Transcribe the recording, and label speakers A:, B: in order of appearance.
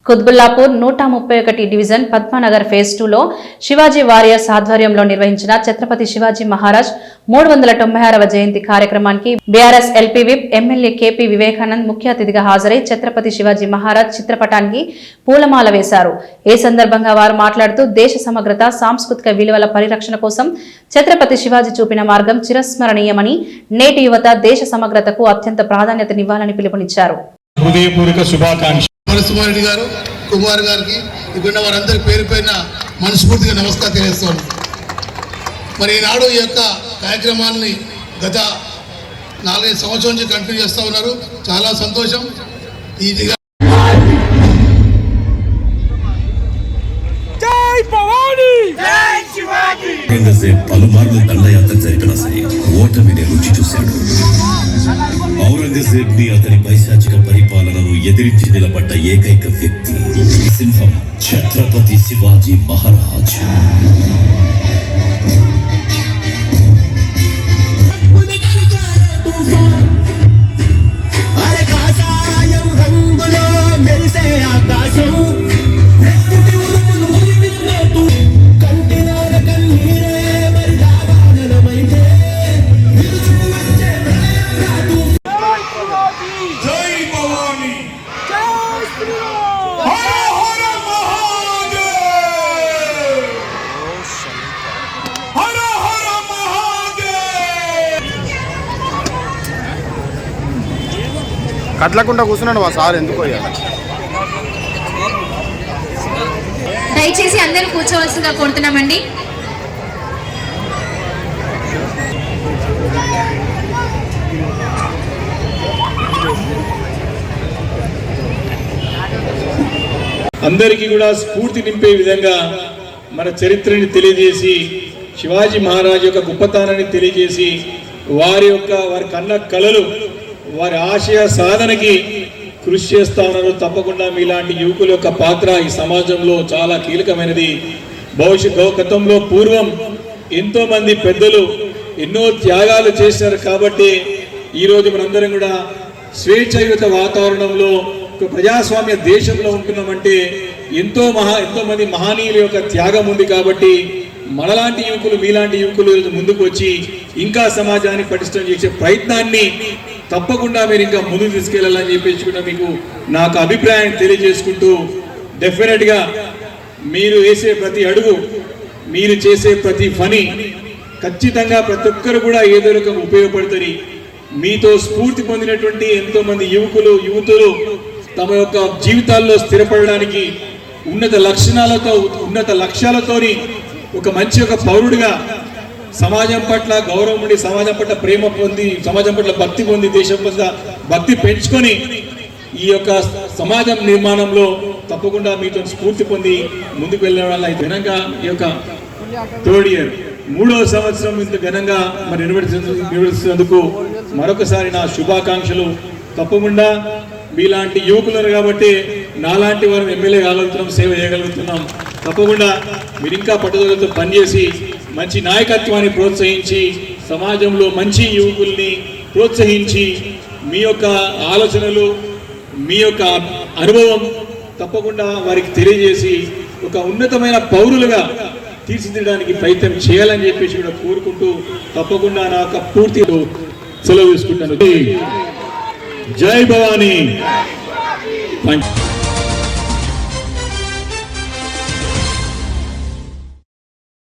A: Quthbullapur 131 division Padmanagar phase 2లో Shivaji warriors ఆధ్వర్యంలో నిర్వహించిన ఛత్రపతి శివాజీ మహారాజ్ 396వ జయంతి కార్యక్రమానికి BRS LP whip MLA KP Vivekanand ముఖ్య అతిథిగా హాజరై ఛత్రపతి శివాజీ మహారాజ్ చిత్రపటానికి పూలమాల వేశారు. ఈ సందర్భంగా వారు మాట్లాడుతూ దేశ సమగ్రత, సాంస్కృతిక విలువల పరిరక్షణ కోసం ఛత్రపతి శివాజీ చూపిన మార్గం చిరస్మరణీయమని, నేటి యువత దేశ సమగ్రతకు అత్యంత ప్రాధాన్యతనివ్వాలని పిలుపునిచ్చారు.
B: హృదయపూర్వక శుభాకాంక్షలు.
C: సుమారెడ్డి గారు, కుమార్ గారికి, ఇక్కడ వారందరి పేరు పైన మనస్ఫూర్తిగా నమస్కారం తెలియజేస్తాను. మరి ఈనాడు ఈ యొక్క కార్యక్రమాన్ని గత 4-5 సంవత్సరాల నుంచి కంటిన్యూ చేస్తూ ఉన్నారు. చాలా సంతోషం. ఈజీగా
D: పలుమార్లు దండయాత్ర జరిపినా సరే ఓటమిని రుచి చూశాడు. ఔరంగజేబ్ ని అతని పైశాచిక పరిపాలనను ఎదిరించి నిలబడ్డ ఏకైక వ్యక్తి సింహం ఛత్రపతి శివాజీ మహారాజ్.
E: కట్లకుండా కూర్చున్నాడు మా సార్ ఎందుకో.
F: దయచేసి అందరూ కూర్చోవలసిందిగా కోరుతున్నామండి.
B: అందరికీ కూడా స్ఫూర్తి నింపే విధంగా మన చరిత్రని తెలియజేసి, శివాజీ మహారాజ్ యొక్క గొప్పతనాన్ని తెలియజేసి, వారి కన్న కళలు, వారి ఆశయ సాధనకి కృషి చేస్తా ఉన్నారు. తప్పకుండా మీలాంటి యువకుల యొక్క పాత్ర ఈ సమాజంలో చాలా కీలకమైనది. గతంలో పూర్వం ఎంతో మంది పెద్దలు ఎన్నో త్యాగాలు చేశారు కాబట్టి ఈరోజు మనందరం కూడా స్వేచ్ఛాయుత వాతావరణంలో ప్రజాస్వామ్య దేశంలో ఉంటున్నామంటే ఎంతో మంది మహనీయుల యొక్క త్యాగం ఉంది. కాబట్టి మనలాంటి యువకులు, మీలాంటి యువకులు ముందుకు వచ్చి ఇంకా సమాజాన్ని పటిష్టం చేసే ప్రయత్నాన్ని తప్పకుండా మీరు ఇంకా ముందుకు తీసుకెళ్లాలని చెప్పేసి కూడా మీకు నాకు అభిప్రాయం తెలియజేసుకుంటూ, డెఫినెట్గా మీరు వేసే ప్రతి అడుగు, మీరు చేసే ప్రతి పని ఖచ్చితంగా ప్రతి ఒక్కరు కూడా ఏదో రకంగా ఉపయోగపడుతుంది. మీతో స్ఫూర్తి పొందినటువంటి ఎంతో మంది యువతులు తమ యొక్క జీవితాల్లో స్థిరపడడానికి ఉన్నత లక్ష్యాలతోని ఒక మంచి పౌరుడిగా సమాజం పట్ల గౌరవం ఉండి, సమాజం పట్ల ప్రేమ పొంది, సమాజం పట్ల భక్తి పొంది, దేశం పట్ల భక్తి పెంచుకొని ఈ యొక్క సమాజం నిర్మాణంలో తప్పకుండా మీతో స్ఫూర్తి పొంది ముందుకు వెళ్ళడం వల్ల ఘనంగా ఈ యొక్క 3rd ఇయర్ 3వ సంవత్సరం ఇంత ఘనంగా మరి నిర్వహిస్తున్నందుకు మరొకసారి నా శుభాకాంక్షలు. తప్పకుండా మీలాంటి యువకులు కాబట్టి నాలాంటి వారు ఎమ్మెల్యే కాగలుగుతున్నాం, సేవ చేయగలుగుతున్నాం. తప్పకుండా మీరు ఇంకా పట్టుదలతో పనిచేసి మంచి నాయకత్వాన్ని ప్రోత్సహించి, సమాజంలో మంచి యువకుల్ని ప్రోత్సహించి, మీ యొక్క ఆలోచనలు, మీ యొక్క అనుభవం తప్పకుండా వారికి తెలియజేసి ఒక ఉన్నతమైన పౌరులుగా తీర్చిదిద్దడానికి ప్రయత్నం చేయాలని చెప్పేసి కూడా కోరుకుంటూ తప్పకుండా నా యొక్క పూర్తి సెలవు తీసుకుంటాను. జై భవానీ. Thank you.